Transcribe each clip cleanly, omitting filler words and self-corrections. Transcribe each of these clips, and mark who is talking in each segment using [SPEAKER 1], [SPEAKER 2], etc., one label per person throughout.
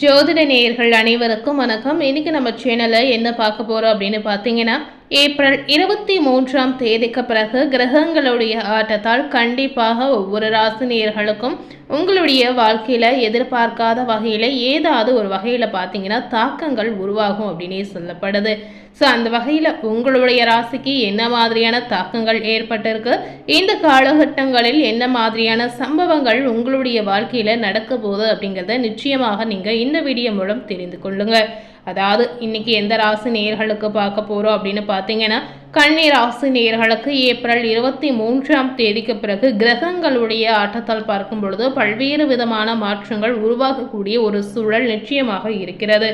[SPEAKER 1] ஜோதிட நேயர்கள் அனைவருக்கும் வணக்கம். இன்னைக்கு நம்ம சேனல்ல என்ன பார்க்க போறோம் அப்படின்னு பார்த்தீங்கன்னா, ஏப்ரல் 23ஆம் தேதிக்கு பிறகு கிரகங்களுடைய ஆட்டத்தால் கண்டிப்பாக ஒவ்வொரு ராசி நேயர்களுக்கும் உங்களுடைய வாழ்க்கையில எதிர்பார்க்காத வகையில ஏதாவது ஒரு வகையில பார்த்தீங்கன்னா தாக்கங்கள் உருவாகும் அப்படின்னே சொல்லப்படுது. ஸோ அந்த வகையில் உங்களுடைய ராசிக்கு என்ன மாதிரியான தாக்கங்கள் ஏற்பட்டிருக்கு, இந்த காலகட்டங்களில் என்ன மாதிரியான சம்பவங்கள் உங்களுடைய வாழ்க்கையில் நடக்க போகுது அப்படிங்கிறத நிச்சயமாக நீங்கள் இந்த வீடியோ மூலம் தெரிந்து கொள்ளுங்க. அதாவது இன்னைக்கு எந்த ராசி நேயர்களுக்கு பார்க்க போகிறோம் அப்படின்னு பார்த்தீங்கன்னா, கன்னி ராசி நேயர்களுக்கு ஏப்ரல் 23ஆம் தேதிக்கு பிறகு கிரகங்களுடைய ஆட்டத்தால் பார்க்கும் பொழுது பல்வேறு விதமான மாற்றங்கள் உருவாகக்கூடிய ஒரு சூழல் நிச்சயமாக இருக்கிறது.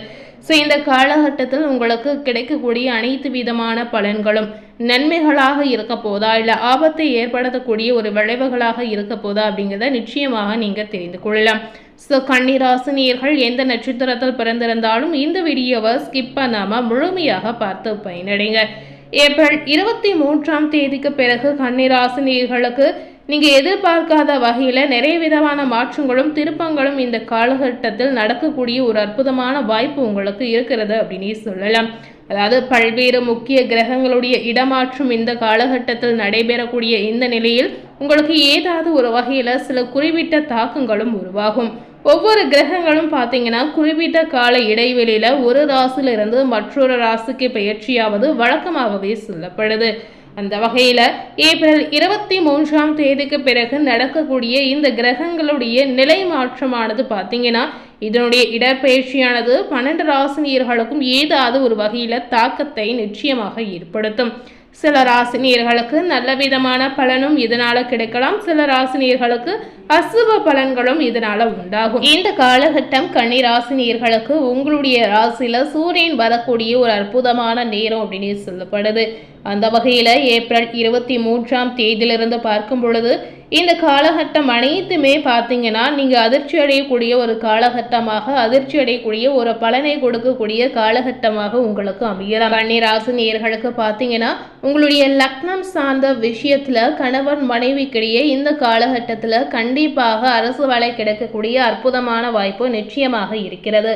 [SPEAKER 1] ஸோ இந்த காலகட்டத்தில் உங்களுக்கு கிடைக்கக்கூடிய அனைத்து விதமான பலன்களும் நன்மைகளாக இருக்க போதா இல்லை ஆபத்தை ஏற்படுத்தக்கூடிய ஒரு விளைவுகளாக இருக்க போதா அப்படிங்கிறத நிச்சயமாக நீங்கள் தெரிந்து கொள்ளலாம். ஸோ கன்னிராசினியர்கள் எந்த நட்சத்திரத்தில் பிறந்திருந்தாலும் இந்த வீடியோவை ஸ்கிப் பண்ணாமல் முழுமையாக பார்த்து பயனடைங்க. ஏப்ரல் 23ஆம் தேதிக்கு பிறகு கன்னிராசினியர்களுக்கு நீங்கள் எதிர்பார்க்காத வகையில் நிறைய விதமான மாற்றங்களும் திருப்பங்களும் இந்த காலகட்டத்தில் நடக்கக்கூடிய ஒரு அற்புதமான வாய்ப்பு உங்களுக்கு இருக்கிறது அப்படின்னு சொல்லலாம். அதாவது பல்வேறு முக்கிய கிரகங்களுடைய இடமாற்றம் இந்த காலகட்டத்தில் நடைபெறக்கூடிய இந்த நிலையில் உங்களுக்கு ஏதாவது ஒரு வகையில் சில குறிப்பிட்ட தாக்கங்களும் உருவாகும். ஒவ்வொரு கிரகங்களும் பார்த்தீங்கன்னா குறிப்பிட்ட கால இடைவெளியில் ஒரு ராசியிலிருந்து மற்றொரு ராசிக்கு பயிற்சியாவது வழக்கமாகவே சொல்லப்படுது. அந்த வகையில் ஏப்ரல் 23ஆம் தேதிக்கு பிறகு நடக்கக்கூடிய இந்த கிரகங்களுடைய நிலை மாற்றமானது பார்த்தீங்கன்னா இதனுடைய இடப்பெயர்ச்சியானது 12 ராசினியர்களுக்கும் ஏதாவது ஒரு வகையில் தாக்கத்தை நிச்சயமாக ஏற்படுத்தும். சில ராசினியர்களுக்கு நல்ல விதமான பலனும் இதனால கிடைக்கலாம், சில ராசினியர்களுக்கு அசுப பலன்களும் இதனால உண்டாகும். இந்த காலகட்டம் கன்னி ராசினியர்களுக்கு உங்களுடைய ராசியில சூரியன் வரக்கூடிய ஒரு அற்புதமான நேரம் அப்படின்னு சொல்லப்படுது. அந்த வகையில ஏப்ரல் 23ஆம் தேதியிலிருந்து பார்க்கும் பொழுது இந்த காலகட்டம் அனைத்துமே பார்த்தீங்கன்னா நீங்க அதிர்ச்சி அடையக்கூடிய ஒரு காலகட்டமாக, அதிர்ச்சி அடையக்கூடிய ஒரு பலனை கொடுக்கக்கூடிய காலகட்டமாக உங்களுக்கு அமையலாம். கன்னி ராசி நேயர்களுக்கு பார்த்தீங்கன்னா உங்களுடைய லக்னம் சார்ந்த விஷயத்துல கணவன் மனைவிக்கிடையே இந்த காலகட்டத்துல கண்டிப்பாக அரசு வேலை கிடைக்கக்கூடிய அற்புதமான வாய்ப்பு நிச்சயமாக இருக்கிறது.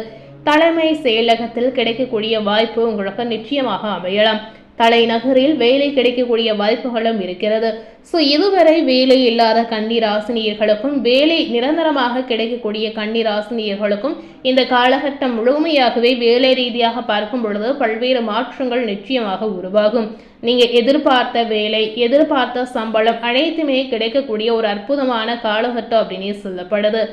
[SPEAKER 1] தலைமை செயலகத்தில் கிடைக்கக்கூடிய வாய்ப்பு உங்களுக்கு நிச்சயமாக அமையலாம். தலைநகரில் வேலை கிடைக்கக்கூடிய வாய்ப்புகளும் இருக்கிறது. ஸோ இதுவரை வேலை இல்லாத கன்னி ராசினியர்களுக்கும் வேலை நிரந்தரமாக கிடைக்கக்கூடிய கன்னி ராசினியர்களுக்கும் இந்த காலகட்டம் முழுமையாகவே வேலை ரீதியாக பார்க்கும் பொழுது பல்வேறு மாற்றங்கள் நிச்சயமாக உருவாகும். நீங்கள் எதிர்பார்த்த வேலை, எதிர்பார்த்த சம்பளம் அனைத்துமே கிடைக்கக்கூடிய ஒரு அற்புதமான காலகட்டம் அப்படின்னு சொல்லப்படுது.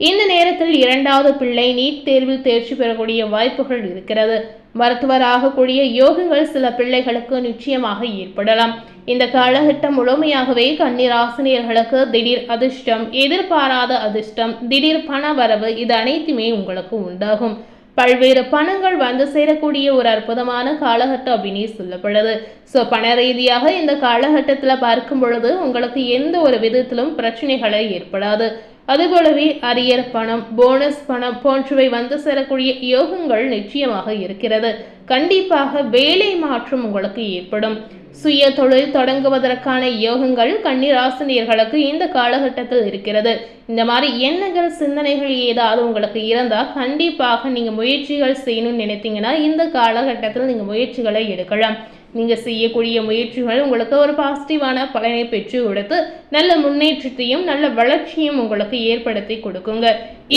[SPEAKER 1] இந்த நேரத்தில் 2வது பிள்ளை நீட் தேர்வில் தேர்ச்சி பெறக்கூடிய வாய்ப்புகள் இருக்கிறது. மருத்துவராகக்கூடிய யோகங்கள் சில பிள்ளைகளுக்கு நிச்சயமாக ஏற்படலாம். இந்த காலகட்டம் முழுமையாகவே கன்னி ராசினியர்களுக்கு திடீர் அதிர்ஷ்டம், எதிர்பாராத அதிர்ஷ்டம், திடீர் பண வரவு இது அனைத்துமே உங்களுக்கு உண்டாகும். பல்வேறு பணங்கள் வந்து சேரக்கூடிய ஒரு அற்புதமான காலகட்டம் அப்படின்னு சொல்லப்படுது. ஸோ பண ரீதியாக இந்த காலகட்டத்தில் பார்க்கும் பொழுது உங்களுக்கு எந்த ஒரு விதத்திலும் பிரச்சனைகளை ஏற்படாது. அதுபோலவே அரியர் பணம், போனஸ் பணம் போன்றவை வந்து சேரக்கூடிய யோகங்கள் நிச்சயமாக இருக்கிறது. கண்டிப்பாக வேலை மாற்றம் உங்களுக்கு ஏற்படும். சுய தொழில் தொடங்குவதற்கான யோகங்கள் கன்னி ராசினியர்களுக்கு இந்த காலகட்டத்தில் இருக்கிறது. இந்த மாதிரி எண்ணங்கள், சிந்தனைகள் ஏதாவது உங்களுக்கு இருந்தால் கண்டிப்பாக நீங்கள் முயற்சிகள் செய்யணும்னு நினைத்தீங்கன்னா இந்த காலகட்டத்தில் நீங்கள் முயற்சிகளை எடுக்கலாம். நீங்கள் செய்யக்கூடிய முயற்சிகள் உங்களுக்கு ஒரு பாசிட்டிவான பலனை பெற்று கொடுத்து நல்ல முன்னேற்றத்தையும் நல்ல வளர்ச்சியும் உங்களுக்கு ஏற்படுத்தி கொடுக்குங்க.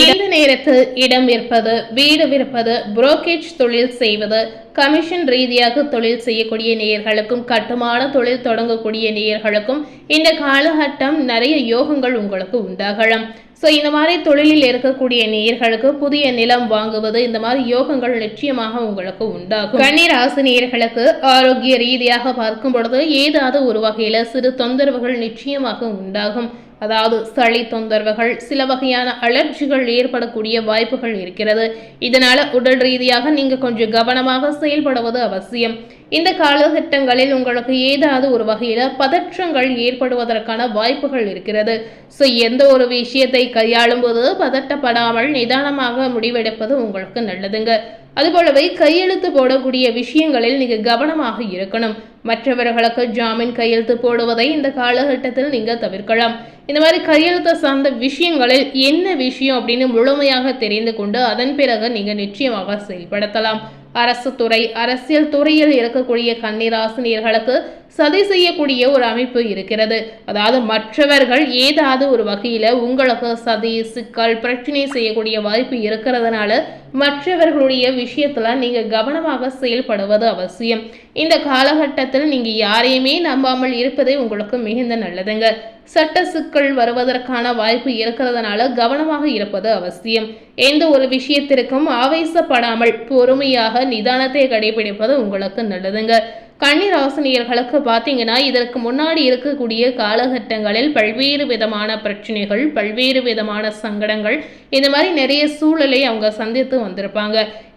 [SPEAKER 1] இந்த நேரத்தில் இடம் விற்பது, வீடு விற்பது, புரோக்கேஜ் தொழில் செய்வது, கமிஷன் ரீதியாக தொழில் செய்யக்கூடிய நேயர்களுக்கும் கட்டுமான தொழில் தொடங்கக்கூடிய நேயர்களுக்கும் இந்த காலகட்டம் நிறைய யோகங்கள் உங்களுக்கு உண்டாகலாம். ஸோ இந்த மாதிரி தொழிலில் இருக்கக்கூடிய நேயர்களுக்கு புதிய நிலம் வாங்குவது, இந்த மாதிரி யோகங்கள் நிச்சயமாக உங்களுக்கு உண்டாகும். கன்னி ராசி நேயர்களுக்கு ஆரோக்கிய ரீதியாக பார்க்கும் பொழுது ஏதாவது ஒரு வகையில் சிறு தொந்தரவுகள் நிச்சயமாக உண்டாகும். அதாவது சளி தொந்தரவுகள், சில வகையான அலர்ஜிகள் ஏற்படக்கூடிய வாய்ப்புகள் இருக்கிறது. இதனால உடல் ரீதியாக நீங்க கொஞ்சம் கவனமாக செயல்படுவது அவசியம். இந்த காலகட்டங்களில் உங்களுக்கு ஏதாவது ஒரு வகையில பதற்றங்கள் ஏற்படுவதற்கான வாய்ப்புகள் இருக்கிறது. ஸோ எந்த ஒரு விஷயத்தை கையாளும் போது பதட்டப்படாமல் நிதானமாக முடிவெடுப்பது உங்களுக்கு நல்லதுங்க. அதுபோலவே கையெழுத்து போடக்கூடிய விஷயங்களில் நீங்க கவனமாக இருக்கணும். மற்றவர்களுக்கு ஜாமீன் கையெழுத்து போடுவதை இந்த காலகட்டத்தில் நீங்க தவிர்க்கலாம். இந்த மாதிரி கையெழுத்து சார்ந்த விஷயங்களில் என்ன விஷயம் அப்படின்னு முழுமையாக தெரிந்து கொண்டு அதன் பிறகு நீங்க நிச்சயமாக செயல்படுத்தலாம். அரசு துறை, அரசியல் துறையில் இருக்கக்கூடிய கன்னிராசினியர்களுக்கு சதி செய்யக்கூடிய ஒரு அமைப்பு இருக்கிறது. அதாவது மற்றவர்கள் ஏதாவது ஒரு வகையில உங்களுக்கு சதி, சிக்கல், பிரச்சனை செய்யக்கூடிய வாய்ப்பு இருக்கிறதுனால மற்றவர்களுடைய விஷயத்துல நீங்க கவனமாக செயல்படுவது அவசியம். இந்த காலகட்டத்தில் நீங்க யாரையுமே நம்பாமல் இருப்பதே உங்களுக்கு மிகுந்த நல்லதுங்க. சட்ட சிக்கல் வருவதற்கான வாய்ப்பு இருக்கிறதுனால கவனமாக இருப்பது அவசியம். எந்த ஒரு விஷயத்திற்கும் ஆவேசப்படாமல் பொறுமையாக நிதானத்தை கடைபிடிப்பது உங்களுக்கு நல்லதுங்க. கன்னிராசினியர்களுக்கு பார்த்தீங்கன்னா இதற்கு முன்னாடி இருக்கக்கூடிய காலகட்டங்களில் பல்வேறு விதமான பிரச்சனைகள், பல்வேறு விதமான சங்கடங்கள், இந்த மாதிரி நிறைய சூழலை அவங்க சந்தித்து வந்திருப்பாங்க.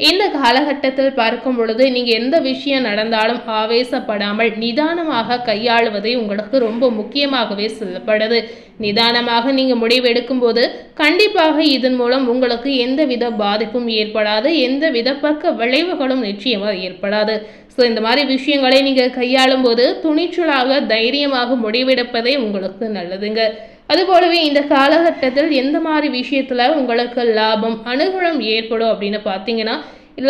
[SPEAKER 1] இந்த காலகட்டத்தில் பார்க்கும் பொழுது நீங்க எந்த விஷயம் நடந்தாலும் ஆவேசப்படாமல் நிதானமாக கையாளுவதை உங்களுக்கு ரொம்ப முக்கியமாகவே சொல்லப்படுது. நிதானமாக நீங்க முடிவெடுக்கும் போது கண்டிப்பாக இதன் மூலம் உங்களுக்கு எந்தவித பாதிப்பும் ஏற்படாது, எந்தவித பக்க விளைவுகளும் நிச்சயமாக ஏற்படாது. ஸோ இந்த மாதிரி விஷயங்களை நீங்கள் கையாளும் போது துணிச்சலாக தைரியமாக முடிவெடுப்பதே உங்களுக்கு நல்லதுங்க. அதுபோலவே இந்த காலகட்டத்தில் எந்த மாதிரி விஷயத்தில் உங்களுக்கு லாபம் அனுகூலம் ஏற்படும் அப்படின்னு பார்த்தீங்கன்னா,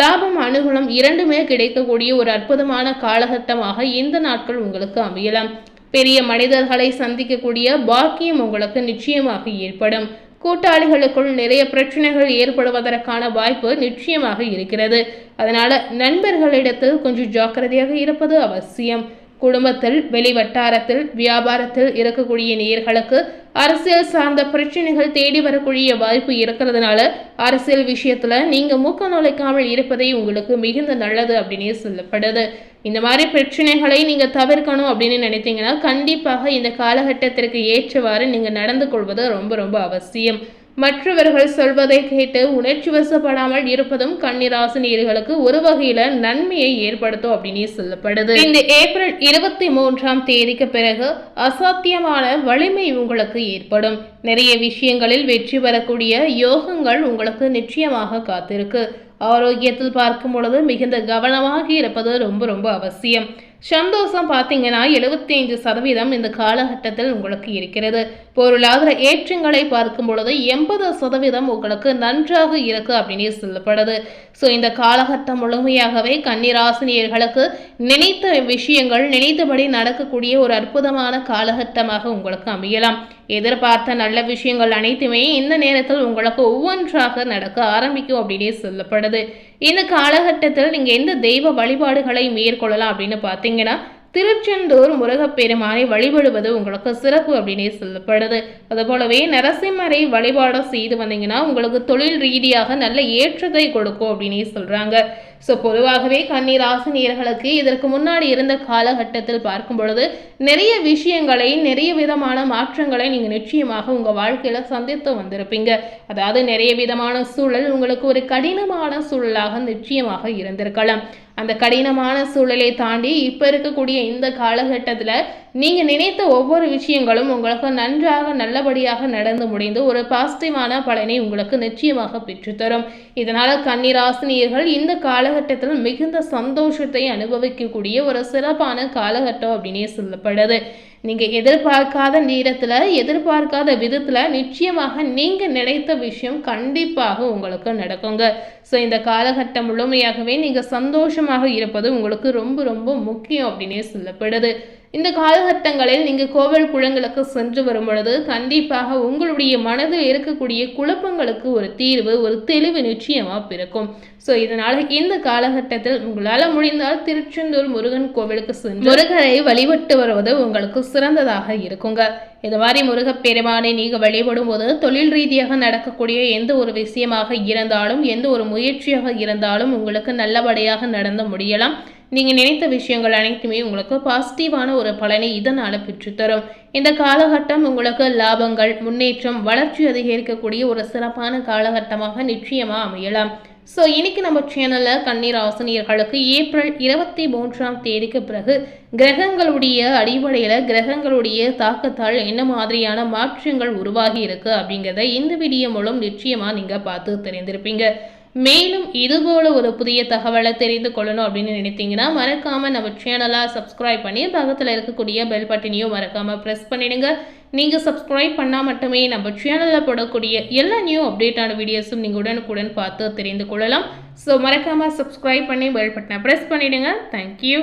[SPEAKER 1] லாபம் அனுகூலம் இரண்டுமே கிடைக்கக்கூடிய ஒரு அற்புதமான காலகட்டமாக இந்த நாட்கள் உங்களுக்கு அமையலாம். பெரிய மனிதர்களை சந்திக்கக்கூடிய பாக்கியம் உங்களுக்கு நிச்சயமாக ஏற்படும். கூட்டாளிகளுக்குள் நிறைய பிரச்சனைகள் ஏற்படுவதற்கான வாய்ப்பு நிச்சயமாக இருக்கிறது. அதனால நண்பர்களிடத்தில் கொஞ்சம் ஜாக்கிரதையாக இருப்பது அவசியம். குடும்பத்தில், வெளிவட்டாரத்தில், வியாபாரத்தில் இருக்கக்கூடிய நேயர்களுக்கு அரசியல் சார்ந்த பிரச்சனைகள் தேடி வரக்கூடிய வாய்ப்பு இருக்கிறதுனால அரசியல் விஷயத்துல நீங்க மூக்க நுழைக்காமல் இருப்பதை உங்களுக்கு மிகுந்த நல்லது அப்படின்னு சொல்லப்படுது. இந்த மாதிரி பிரச்சனைகளை நீங்க தவிர்க்கணும் அப்படின்னு நினைத்தீங்கன்னா கண்டிப்பாக இந்த காலகட்டத்திற்கு ஏற்றவாறு நீங்க நடந்து கொள்வது ரொம்ப ரொம்ப அவசியம். மற்றவர்கள் சொல்வதை கேட்டு உணர்ச்சி வசப்படாமல் இருப்பதும் கன்னிராசினியர்களுக்கு ஒரு வகையில நன்மையை ஏற்படுத்தும் அப்படின்னு சொல்லப்படுது. இந்த ஏப்ரல் 23ஆம் தேதிக்கு பிறகு அசாத்தியமான வலிமை உங்களுக்கு ஏற்படும். நிறைய விஷயங்களில் வெற்றி பெறக்கூடிய யோகங்கள் உங்களுக்கு நிச்சயமாக காத்திருக்கு. ஆரோக்கியத்தில் பார்க்கும் பொழுது மிகுந்த கவனமாக இருப்பது ரொம்ப ரொம்ப அவசியம். சந்தோஷம் பார்த்தீங்கன்னா 75% இந்த காலகட்டத்தில் உங்களுக்கு இருக்கிறது. பொருளாதார ஏற்றங்களை பார்க்கும் பொழுது 80% உங்களுக்கு நன்றாக இருக்கு அப்படின்னு சொல்லப்படுது. ஸோ இந்த காலகட்டம் முழுமையாகவே கன்னிராசினியர்களுக்கு நினைத்த விஷயங்கள் நினைத்தபடி நடக்கக்கூடிய ஒரு அற்புதமான காலகட்டமாக உங்களுக்கு அமையலாம். எதிர்பார்த்த நல்ல விஷயங்கள் அனைத்துமே இந்த நேரத்தில் உங்களுக்கு ஒவ்வொன்றாக நடக்க ஆரம்பிக்கும் அப்படின்னே சொல்லப்படுது. இந்த காலகட்டத்தில் நீங்க எந்த தெய்வ வழிபாடுகளை மேற்கொள்ளலாம் அப்படின்னு பார்த்தீங்கன்னா, திருச்செந்தூர் முருகப்பெருமானை வழிபடுவது உங்களுக்கு சிறப்பு அப்படின்னே சொல்லப்படுது. அதுபோலவே நரசிம்மரை வழிபாடு செய்து வந்தீங்கன்னா உங்களுக்கு தொழில் ரீதியாக நல்ல ஏற்றத்தை கொடுக்கும் அப்படின்னே சொல்றாங்க. ஸோ பொதுவாகவே கன்னிராசினியர்களுக்கு இதற்கு முன்னாடி இருந்த காலகட்டத்தில் பார்க்கும் பொழுது நிறைய விஷயங்களை, நிறைய விதமான மாற்றங்களை நீங்கள் நிச்சயமாக உங்கள் வாழ்க்கையில் சந்தித்து வந்திருப்பீங்க. அதாவது நிறைய விதமான சூழல் உங்களுக்கு ஒரு கடினமான சூழலாக நிச்சயமாக இருந்திருக்கலாம். அந்த கடினமான சூழலை தாண்டி இப்போ இருக்கக்கூடிய இந்த காலகட்டத்தில் நீங்கள் நினைத்த ஒவ்வொரு விஷயங்களும் உங்களுக்கு நன்றாக நல்லபடியாக நடந்து முடிந்து ஒரு பாசிட்டிவான பலனை உங்களுக்கு நிச்சயமாக பெற்றுத்தரும். இதனால் கன்னிராசினியர்கள் இந்த காலகட்டத்தில் மிகுந்த சந்தோஷத்தை அனுபவிக்கக்கூடிய ஒரு சிறப்பான காலகட்டம் அப்படின்னே சொல்லப்படுது. நீங்கள் எதிர்பார்க்காத நேரத்தில், எதிர்பார்க்காத விதத்தில் நிச்சயமாக நீங்கள் நினைத்த விஷயம் கண்டிப்பாக உங்களுக்கு நடக்குங்க. ஸோ இந்த காலகட்டம் முழுமையாகவே நீங்கள் சந்தோஷமாக இருப்பது உங்களுக்கு ரொம்ப ரொம்ப முக்கியம் அப்படின்னே சொல்லப்படுது. இந்த காலகட்டங்களில் நீங்கள் கோவில் குளங்களுக்கு சென்று வரும் பொழுது கண்டிப்பாக உங்களுடைய மனதில் இருக்கக்கூடிய குழப்பங்களுக்கு ஒரு தீர்வு, ஒரு தெளிவு நிச்சயமாக பிறக்கும். ஸோ இதனால் இந்த காலகட்டத்தில் உங்களால் முடிந்தால் திருச்செந்தூர் முருகன் கோவிலுக்கு சென்று முருகரை வழிபட்டு வருவது உங்களுக்கு சிறந்ததாக இருக்குங்க. இது மாதிரி முருகப்பெருமானை நீங்கள் வழிபடும் போது தொழில் ரீதியாக நடக்கக்கூடிய எந்த ஒரு விஷயமாக இருந்தாலும், எந்த ஒரு முயற்சியாக இருந்தாலும் உங்களுக்கு நல்லபடியாக நடந்து முடியலாம். நீங்கள் நினைத்த விஷயங்கள் அனைத்துமே உங்களுக்கு பாசிட்டிவான ஒரு பலனை இதனால் பெற்றுத்தரும். இந்த காலகட்டம் உங்களுக்கு லாபங்கள், முன்னேற்றம், வளர்ச்சி அதிகரிக்கக்கூடிய ஒரு சிறப்பான காலகட்டமாக நிச்சயமாக அமையலாம். ஸோ இன்னைக்கு நம்ம சேனலில் கன்னிராசினியர்களுக்கு ஏப்ரல் 23ஆம் தேதிக்கு பிறகு கிரகங்களுடைய அடிப்படையில் கிரகங்களுடைய தாக்கத்தால் என்ன மாதிரியான மாற்றங்கள் உருவாகி இருக்கு அப்படிங்கிறத இந்த வீடியோ மூலம் நிச்சயமாக நீங்கள் பார்த்து தெரிந்திருப்பீங்க. மேலும் இதுபோல ஒரு புதிய தகவலை தெரிந்து கொள்ளணும் அப்படின்னு நினைத்தீங்கன்னா மறக்காமல் நம்ம சேனலை சப்ஸ்கிரைப் பண்ணி பக்கத்தில் இருக்கக்கூடிய பெல் பட்டனையும் மறக்காமல் ப்ரெஸ் பண்ணிடுங்க. நீங்கள் சப்ஸ்கிரைப் பண்ணால் மட்டுமே நம்ம சேனலில் போடக்கூடிய எல்லா நியூ அப்டேட்டான வீடியோஸும் நீங்கள் உடனுக்குடன் பார்த்து தெரிந்து கொள்ளலாம். ஸோ மறக்காமல் சப்ஸ்கிரைப் பண்ணி பெல் பட்டனை ப்ரெஸ் பண்ணிவிடுங்க. தேங்க்யூ.